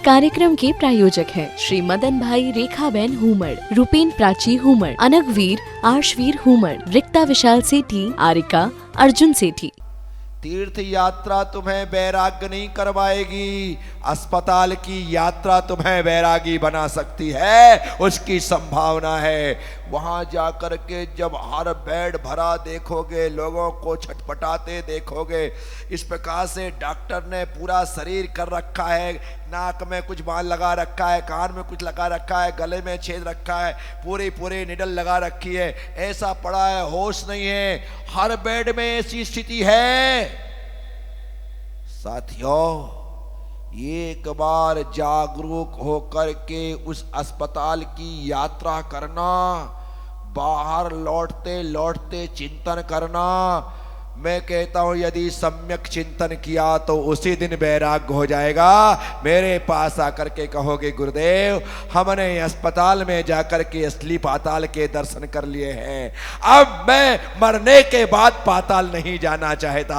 कार्यक्रम के प्रायोजक हैं श्री मदन भाई रेखाबेन हुमड़, रूपेन प्राची हुमड़, अनगवीर आर्शवीर हुमड़, रिक्ता विशाल सेठी, आरिका अर्जुन सेठी। तीर्थ यात्रा तुम्हें वैराग्य नहीं करवाएगी, अस्पताल की यात्रा तुम्हें वैरागी बना सकती है, उसकी संभावना है। वहां जाकर के जब हर बेड भरा देखोगे, लोगों को छटपटाते देखोगे, इस प्रकार से डॉक्टर ने पूरा शरीर कर रखा है, नाक में कुछ बाल लगा रखा है, कान में कुछ लगा रखा है, गले में छेद रखा है, पूरी निडल लगा रखी है, ऐसा पड़ा है, होश नहीं है, हर बेड में ऐसी स्थिति है। साथियों, एक बार जागरूक होकर के उस अस्पताल की यात्रा करना, बाहर लौटते लौटते चिंतन करना। मैं कहता हूं यदि सम्यक चिंतन किया तो उसी दिन वैराग्य हो जाएगा। मेरे पास आकर के कहोगे गुरुदेव हमने अस्पताल में जाकर के असली पाताल के दर्शन कर लिए हैं, अब मैं मरने के बाद पाताल नहीं जाना चाहता,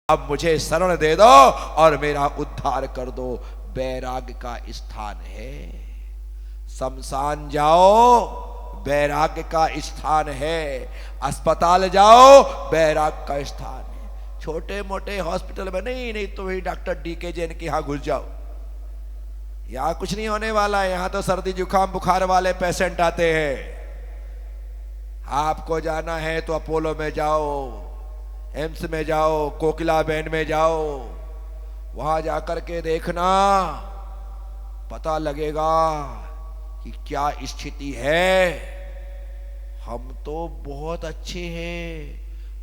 अब मुझे शरण दे दो और मेरा उद्धार कर दो। वैराग्य का स्थान है। शमशान जाओ, वैराग्य का स्थान है। अस्पताल जाओ, वैराग्य का स्थान है। छोटे मोटे हॉस्पिटल में नहीं तो वही डॉक्टर डीके जैन के यहां घुस जाओ, यहां कुछ नहीं होने वाला है। यहां तो सर्दी जुकाम बुखार वाले पेशेंट आते हैं। आपको जाना है तो अपोलो में जाओ, एम्स में जाओ, कोकिला बेन में जाओ, वहां जाकर के देखना, पता लगेगा कि क्या स्थिति है। हम तो बहुत अच्छे हैं,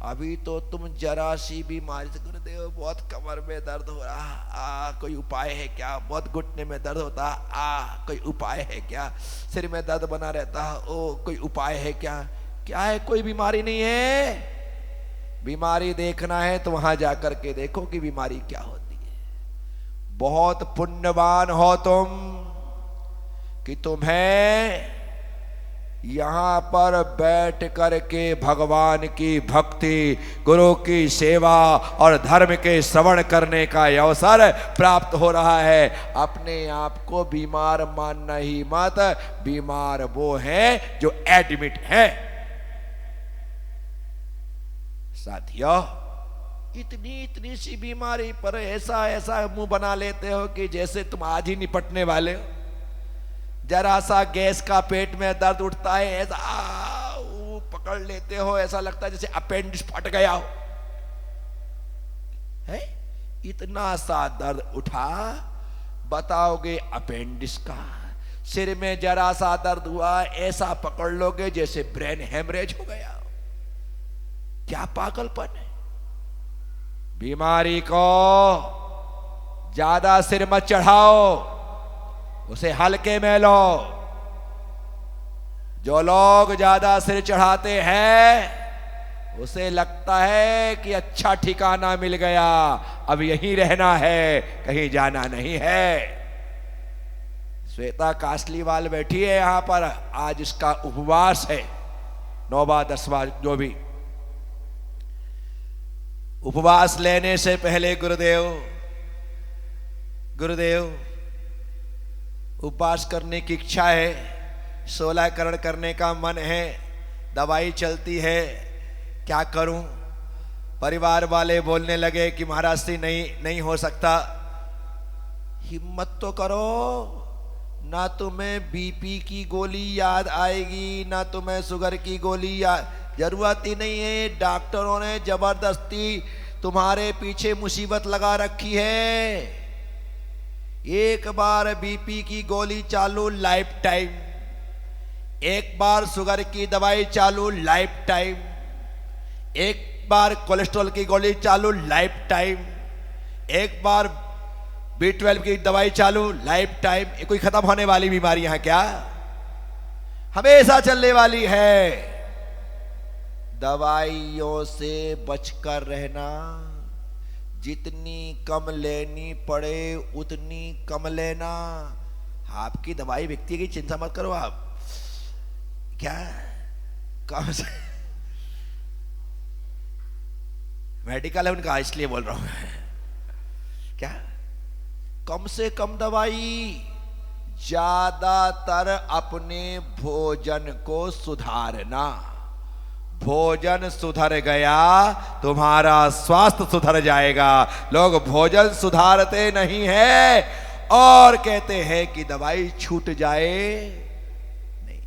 अभी तो तुम जरा सी बीमारी से, गुरुदेव बहुत कमर में दर्द हो रहा, कोई उपाय है क्या? बहुत घुटने में दर्द होता, कोई उपाय है क्या? सिर में दर्द बना रहता, ओ कोई उपाय है क्या? क्या है? कोई बीमारी नहीं है। बीमारी देखना है तो वहां जाकर के देखो कि बीमारी क्या होती है। बहुत पुण्यवान हो तुम कि तुम्हें यहां पर बैठ करके भगवान की भक्ति, गुरु की सेवा और धर्म के श्रवण करने का अवसर प्राप्त हो रहा है। अपने आप को बीमार मानना ही मत, बीमार वो हैं जो एडमिट है। साथियों, इतनी सी बीमारी पर ऐसा मुंह बना लेते हो कि जैसे तुम आज ही निपटने वाले हो। जरा सा गैस का पेट में दर्द उठता है, ऐसा पकड़ लेते हो, ऐसा लगता है जैसे अपेंडिक्स फट गया हो। है इतना सा दर्द उठा, बताओगे अपेंडिक्स का। सिर में जरा सा दर्द हुआ, ऐसा पकड़ लोगे जैसे ब्रेन हेमरेज हो गया। क्या पागलपन है। बीमारी को ज्यादा सिर मत चढ़ाओ, उसे हल्के में लो। जो लोग ज्यादा सिर चढ़ाते हैं उसे लगता है कि अच्छा ठिकाना मिल गया, अब यहीं रहना है, कहीं जाना नहीं है। श्वेता कासलीवाल बैठी है यहां पर, आज इसका उपवास है, 9वां 10वां जो भी। उपवास लेने से पहले गुरुदेव उपवास करने की इच्छा है, 16 करण करने का मन है, दवाई चलती है, क्या करूं? परिवार वाले बोलने लगे कि महाराज से नहीं हो सकता। हिम्मत तो करो, ना तुम्हें बीपी की गोली याद आएगी, ना तुम्हें शुगर की गोली याद, जरूरत ही नहीं है। डॉक्टरों ने जबरदस्ती तुम्हारे पीछे मुसीबत लगा रखी है। एक बार बीपी की गोली चालू, लाइफ टाइम। एक बार शुगर की दवाई चालू, लाइफ टाइम। एक बार कोलेस्ट्रॉल की गोली चालू, लाइफ टाइम। एक बार B12 की दवाई चालू, लाइफ टाइम। ये कोई खत्म होने वाली बीमारी है क्या? हमेशा चलने वाली है। दवाइयों से बचकर रहना, जितनी कम लेनी पड़े उतनी कम लेना। आपकी दवाई बिकती की चिंता मत करो आप। क्या कम से मेडिकल है उनका, इसलिए बोल रहा हूं। क्या कम से कम दवाई, ज्यादातर अपने भोजन को सुधारना। भोजन सुधर गया तुम्हारा स्वास्थ्य सुधर जाएगा। लोग भोजन सुधारते नहीं है और कहते हैं कि दवाई छूट जाए। नहीं,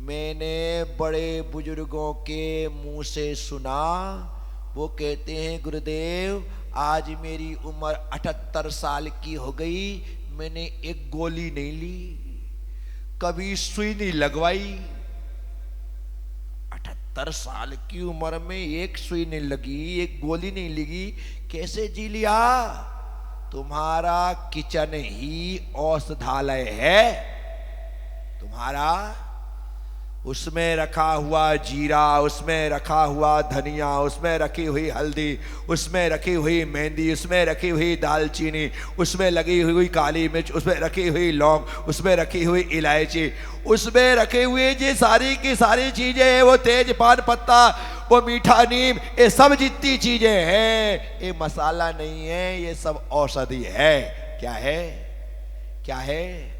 मैंने बड़े बुजुर्गों के मुंह से सुना, वो कहते हैं गुरुदेव आज मेरी उम्र 78 साल की हो गई, मैंने एक गोली नहीं ली, कभी सुई नहीं लगवाई। 78 साल की उम्र में एक सुई नहीं लगी, एक गोली नहीं लगी, कैसे जी लिया? तुम्हारा किचन ही औषधालय है। तुम्हारा उसमें रखा हुआ जीरा, उसमें रखा हुआ धनिया, उसमें रखी हुई हल्दी, उसमें रखी हुई मेहंदी, उसमें रखी हुई दालचीनी, उसमें लगी हुई काली मिर्च, उसमें रखी हुई लौंग, उसमें रखी हुई इलायची, उसमें रखे हुए ये सारी की सारी चीजें, वो तेज पान पत्ता, वो मीठा नीम, ये सब जितनी चीजें हैं ये मसाला नहीं है, ये सब औषधि है। क्या है? क्या है?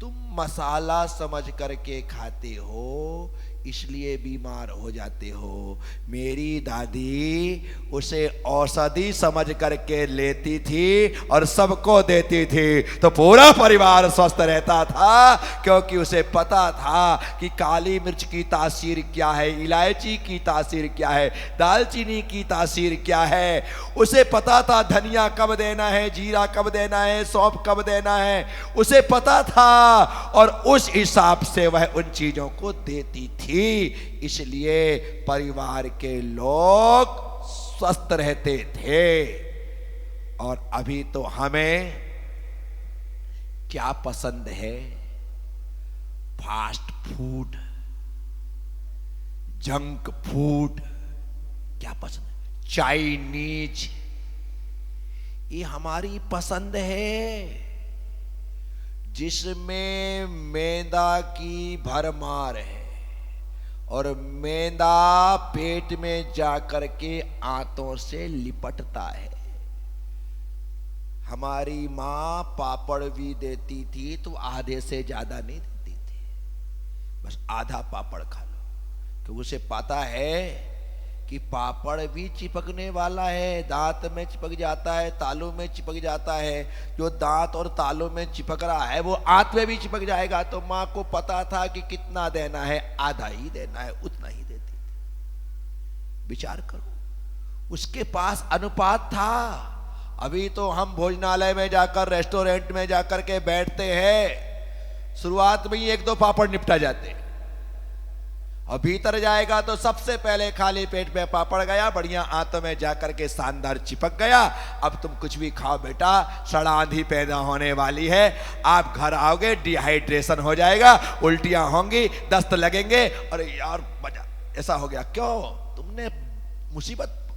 तुम मसाला समझ करके खाते हो, इसलिए बीमार हो जाते हो। मेरी दादी उसे औषधि समझ करके लेती थी और सबको देती थी, तो पूरा परिवार स्वस्थ रहता था, क्योंकि उसे पता था कि काली मिर्च की तासीर क्या है, इलायची की तासीर क्या है, दालचीनी की तासीर क्या है। उसे पता था धनिया कब देना है, जीरा कब देना है, सौंफ कब देना है, उसे पता था और उस हिसाब से वह उन चीजों को देती थी। इसलिए परिवार के लोग स्वस्थ रहते थे। और अभी तो हमें क्या पसंद है? फास्ट फूड, जंक फूड, क्या पसंद है? चाइनीज, ये हमारी पसंद है, जिसमें मैदा की भरमार है और मैदा पेट में जाकर के आंतों से लिपटता है। हमारी माँ पापड़ भी देती थी तो आधे से ज्यादा नहीं देती थी, बस आधा पापड़ खा लो, क्योंकि उसे पता है कि पापड़ भी चिपकने वाला है, दांत में चिपक जाता है, तालू में चिपक जाता है। जो दांत और तालू में चिपक रहा है वो आंत में भी चिपक जाएगा। तो माँ को पता था कि कितना देना है, आधा ही देना है, उतना ही देती थी। विचार करो, उसके पास अनुपात था। अभी तो हम भोजनालय में जाकर, रेस्टोरेंट में जाकर के बैठते हैं, शुरुआत में ही 1-2 पापड़ निपटा जाते हैं, और भीतर जाएगा तो सबसे पहले खाली पेट में पापड़ गया, बढ़िया आंतों में जाकर के शानदार चिपक गया। अब तुम कुछ भी खाओ बेटा, षडांधी पैदा होने वाली है, आप घर आओगे डिहाइड्रेशन हो जाएगा, उल्टियां होंगी, दस्त लगेंगे, और यार मजा ऐसा हो गया। क्यों? तुमने मुसीबत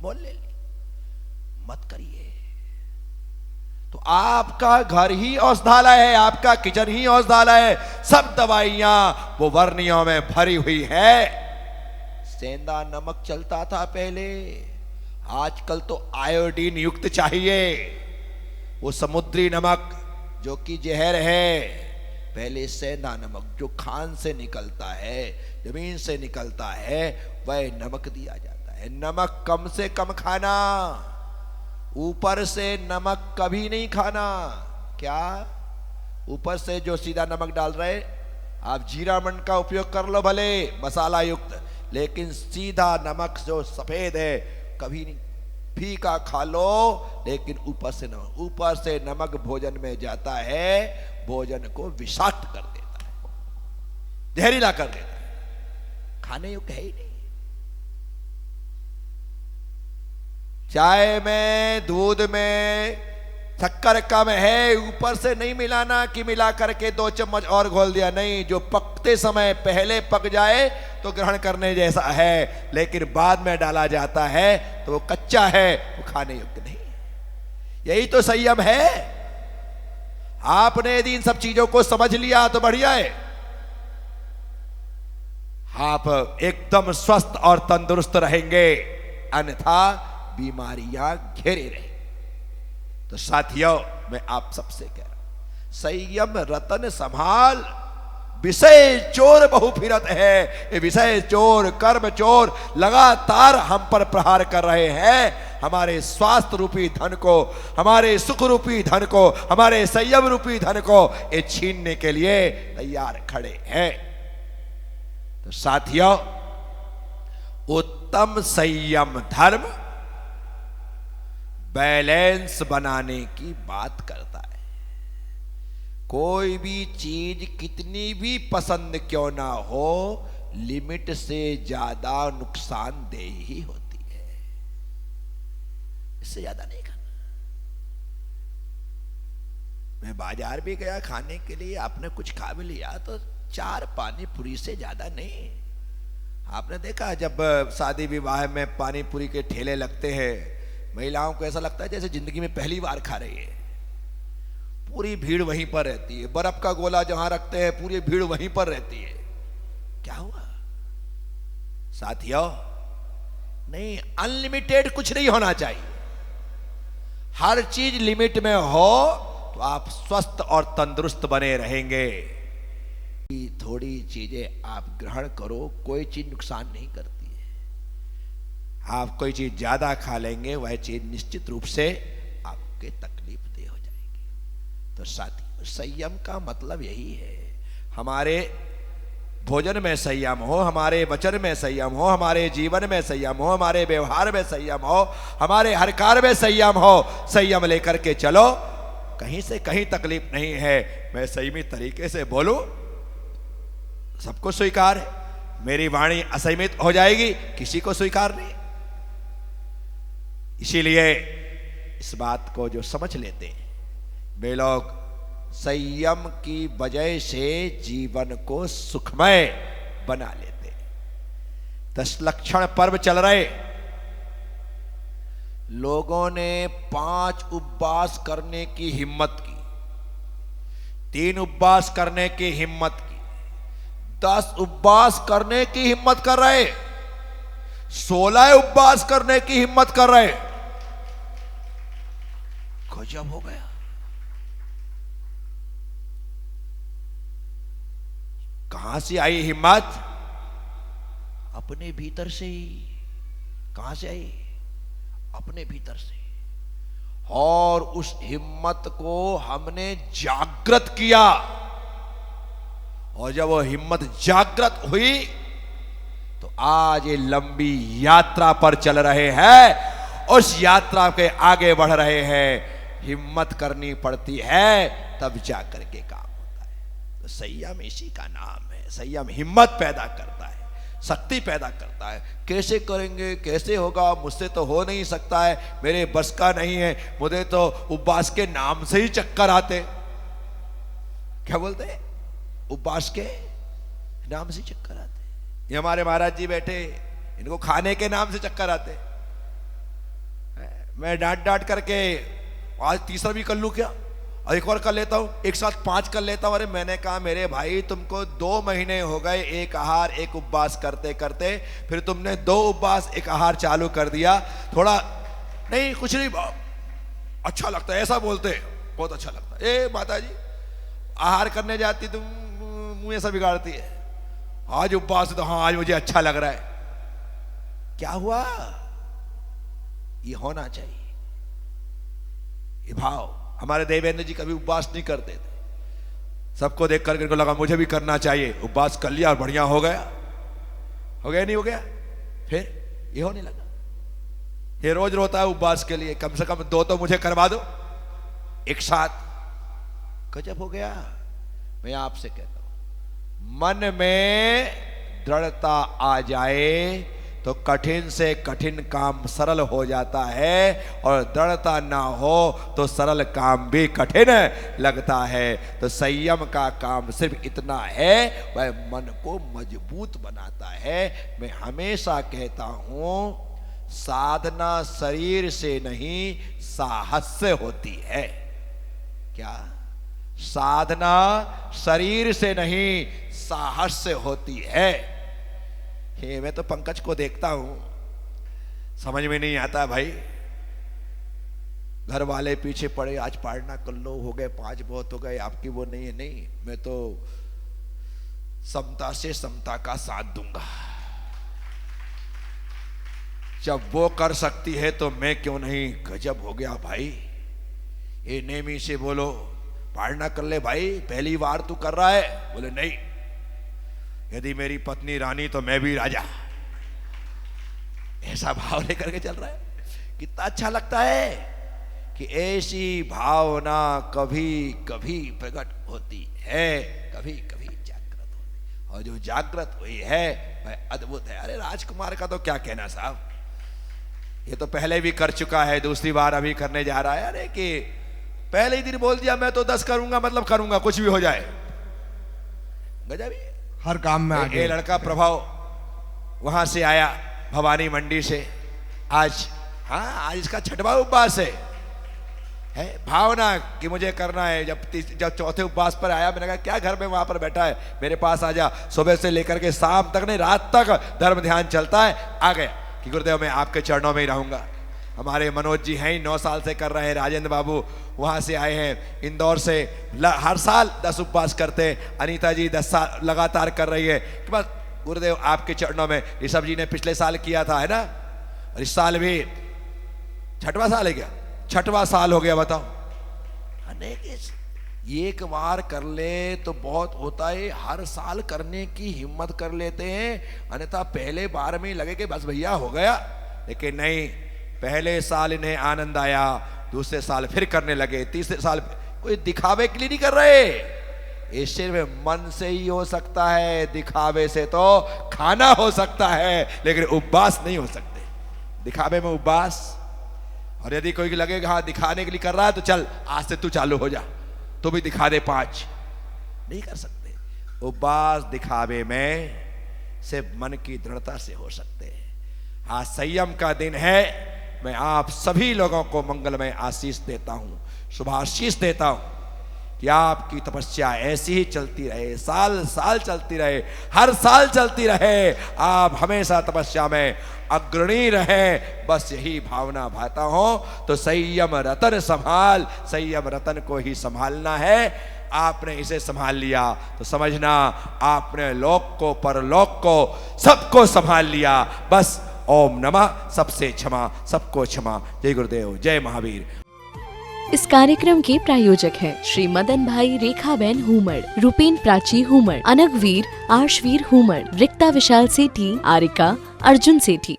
मोल ले ली। मत करिए। तो आपका घर ही औषधालय है, आपका किचन ही औषधालय है। सब दवाइयां वो वर्णियों में भरी हुई है। सेंधा नमक चलता था पहले, आजकल तो आयोडीन युक्त चाहिए। वो समुद्री नमक जो कि जहर है, पहले सेंधा नमक जो खान से निकलता है, जमीन से निकलता है, वह नमक दिया जाता है। नमक कम से कम खाना, ऊपर से नमक कभी नहीं खाना। क्या? ऊपर से जो सीधा नमक डाल रहे, आप जीरा मंड का उपयोग कर लो भले मसाला युक्त, लेकिन सीधा नमक जो सफेद है कभी नहीं। फीका खा लो, लेकिन ऊपर से नमक भोजन में जाता है, भोजन को विषाक्त कर देता है, जहरीला कर देता है, खाने योग्य है ही नहीं। चाय में, दूध में शक्कर कम है, ऊपर से नहीं मिलाना कि मिला करके 2 चम्मच और घोल दिया, नहीं। जो पकते समय पहले पक जाए तो ग्रहण करने जैसा है, लेकिन बाद में डाला जाता है तो वो कच्चा है, वो खाने योग्य नहीं। यही तो संयम है। आपने यदि इन सब चीजों को समझ लिया तो बढ़िया है, आप एकदम स्वस्थ और तंदुरुस्त रहेंगे, अन्यथा बीमारियां घेरे रहे। तो साथियों, मैं आप सबसे कह रहा हूं, संयम रतन संभाल, विषय चोर बहु फिरत है। ये विषय चोर, कर्म चोर लगातार हम पर प्रहार कर रहे हैं। हमारे स्वास्थ्य रूपी धन को, हमारे सुख रूपी धन को, हमारे संयम रूपी धन को ये छीनने के लिए तैयार खड़े हैं। तो साथियों, उत्तम संयम धर्म बैलेंस बनाने की बात करता है। कोई भी चीज कितनी भी पसंद क्यों ना हो, लिमिट से ज्यादा नुकसानदेह ही होती है। इससे ज्यादा नहीं खाना। मैं बाजार भी गया खाने के लिए, आपने कुछ खा भी लिया तो 4 पानी पूरी से ज्यादा नहीं। आपने देखा जब शादी विवाह में पानी पूरी के ठेले लगते हैं, महिलाओं को ऐसा लगता है जैसे जिंदगी में पहली बार खा रही है। पूरी भीड़ वहीं पर रहती है। बर्फ का गोला जहां रखते हैं, पूरी भीड़ वहीं पर रहती है। क्या हुआ साथियों? नहीं, अनलिमिटेड कुछ नहीं होना चाहिए। हर चीज लिमिट में हो तो आप स्वस्थ और तंदुरुस्त बने रहेंगे। थोड़ी चीजें आप ग्रहण करो, कोई चीज नुकसान नहीं करती है। आप कोई चीज ज्यादा खा लेंगे, वह चीज निश्चित रूप से आपके तकलीफ दे हो जाएगी। तो साथियों, संयम का मतलब यही है, हमारे भोजन में संयम हो, हमारे वचन में संयम हो, हमारे जीवन में संयम हो, हमारे व्यवहार में संयम हो, हमारे हर कार्य में संयम हो। संयम लेकर के चलो, कहीं से कहीं तकलीफ नहीं है। मैं संयमी तरीके से बोलूं, सबको स्वीकार है। मेरी वाणी असंयमित हो जाएगी, किसी को स्वीकार नहीं। इसीलिए इस बात को जो समझ लेते हैं वे लोग, संयम की वजह से जीवन को सुखमय बना लेते हैं। 10 लक्षण पर्व चल रहे, लोगों ने 5 उपवास करने की हिम्मत की, 3 उपवास करने की हिम्मत की, 10 उपवास करने की हिम्मत कर रहे, 16 उपवास करने की हिम्मत कर रहे। गजब हो गया। कहां से आई हिम्मत? अपने भीतर से ही। कहां से आई? अपने भीतर से। और उस हिम्मत को हमने जागृत किया, और जब वो हिम्मत जागृत हुई तो आज ये लंबी यात्रा पर चल रहे हैं। उस यात्रा के आगे बढ़ रहे हैं। हिम्मत करनी पड़ती है, तब जाकर के काम होता है। तो संयम इसी का नाम है। संयम हिम्मत पैदा करता है, शक्ति पैदा करता है। कैसे करेंगे, कैसे होगा, मुझसे तो हो नहीं सकता है, मेरे बस का नहीं है, मुझे तो उपवास के नाम से ही चक्कर आते। क्या बोलते हैं? उपवास के नाम से चक्कर आते। ये हमारे महाराज जी बैठे, इनको खाने के नाम से चक्कर आते। मैं डांट डांट करके आज तीसरा भी कर लूं क्या, और एक और कर लेता हूं, एक साथ 5 कर लेता हूं। अरे मैंने कहा मेरे भाई, तुमको 2 महीने हो गए एक आहार एक उपवास करते करते, फिर तुमने 2 उपवास एक आहार चालू कर दिया। थोड़ा नहीं, कुछ नहीं, अच्छा लगता है ऐसा बोलते, बहुत अच्छा लगता है। ए माता जी, आहार करने जाती तुम मुंह ऐसा बिगाड़ती है। आज उपवास तो हाँ, आज मुझे अच्छा लग रहा है। क्या हुआ? ये होना चाहिए, ये भाव। हमारे देवेंद्र जी कभी उपवास नहीं करते थे। सबको देख करके लगा मुझे भी करना चाहिए, उपवास कर लिया और बढ़िया हो गया। हो गया नहीं हो गया? फिर ये होने लगा। ये रोज रोता है उपवास के लिए, कम से कम 2 तो मुझे करवा दो एक साथ। गजब हो गया। मैं आपसे कहता हूं, मन में दृढ़ता आ जाए तो कठिन से कठिन काम सरल हो जाता है, और दृढ़ता ना हो तो सरल काम भी कठिन लगता है। तो संयम का काम सिर्फ इतना है, वह मन को मजबूत बनाता है। मैं हमेशा कहता हूं, साधना शरीर से नहीं साहस से होती है। क्या? साधना शरीर से नहीं साहस से होती है। हे, मैं तो पंकज को देखता हूं, समझ में नहीं आता भाई। घर वाले पीछे पड़े, आज पाड़ना कर लो, हो गए 5 बहुत हो गए, आपकी वो नहीं है। नहीं, मैं तो समता से समता का साथ दूंगा। जब वो कर सकती है तो मैं क्यों नहीं। गजब हो गया भाई। ये नेमी से बोलो, पाड़ना कर ले भाई, पहली बार तू कर रहा है। बोले नहीं, यदि मेरी पत्नी रानी तो मैं भी राजा। ऐसा भाव लेकर के चल रहा है। कितना अच्छा लगता है कि ऐसी भावना कभी कभी प्रकट होती है, कभी कभी जागृत होती, और जो जागृत हुई है वह अद्भुत है। अरे राजकुमार का तो क्या कहना साहब, ये तो पहले भी कर चुका है, दूसरी बार अभी करने जा रहा है। अरे कि पहले ही दिन बोल दिया मैं तो 10 करूंगा, मतलब करूंगा, कुछ भी हो जाए। गजब ही हर काम में आगे। ये लड़का प्रभाव वहां से आया, भवानी मंडी से। आज हाँ, आज इसका 6वां उपवास है भावना कि मुझे करना है। जब चौथे उपवास पर आया, मैंने कहा क्या घर में वहां पर बैठा है, मेरे पास आ जा। सुबह से लेकर के शाम तक, नहीं रात तक धर्म ध्यान चलता है। आ गया कि गुरुदेव मैं आपके चरणों में ही रहूंगा। हमारे मनोज जी हैं, 9 साल से कर रहे हैं। राजेंद्र बाबू वहां से आए हैं इंदौर से, हर साल 10 उपवास करते हैं। अनीता जी 10 साल लगातार कर रही है कि बस गुरुदेव आपके चरणों में। ऋषभ जी ने पिछले साल किया था, है ना, और इस साल भी 6वां साल है क्या, 6वां साल हो गया। बताओ, अनेक एक बार कर ले तो बहुत होता है, हर साल करने की हिम्मत कर लेते हैं। अन्यथा पहले बार में लगे कि बस भैया हो गया, लेकिन नहीं, पहले साल इन्हें आनंद आया, दूसरे साल फिर करने लगे, तीसरे साल कोई दिखावे के लिए नहीं कर रहे। ये सिर्फ मन से ही हो सकता है, दिखावे से तो खाना हो सकता है, लेकिन उपवास नहीं हो सकते। दिखावे में उपवास, और यदि कोई लगेगा हाँ दिखाने के लिए कर रहा है तो चल आज से तू चालू हो जा, तो भी दिखा दे 5, नहीं कर सकते। उपवास दिखावे में सिर्फ मन की दृढ़ता से हो सकते हैं। आज संयम का दिन है। मैं आप सभी लोगों को मंगलमय आशीष देता हूं, शुभाशीष देता हूं कि आपकी तपस्या ऐसी ही चलती रहे, साल साल चलती रहे, हर साल चलती रहे। आप हमेशा तपस्या में अग्रणी रहे, बस यही भावना भाता हो। तो संयम रतन संभाल, संयम रतन को ही संभालना है। आपने इसे संभाल लिया तो समझना आपने लोक को, परलोक को, सबको संभाल लिया। बस ओम नमः, सबसे क्षमा, सबको क्षमा। जय गुरुदेव, जय महावीर। इस कार्यक्रम के प्रायोजक हैं श्री मदन भाई रेखाबेन हुमड़, रूपेन प्राची हुमड़, अनगवीर आर्शवीर हुमड़, रिक्ता विशाल सेठी, आरिका अर्जुन सेठी।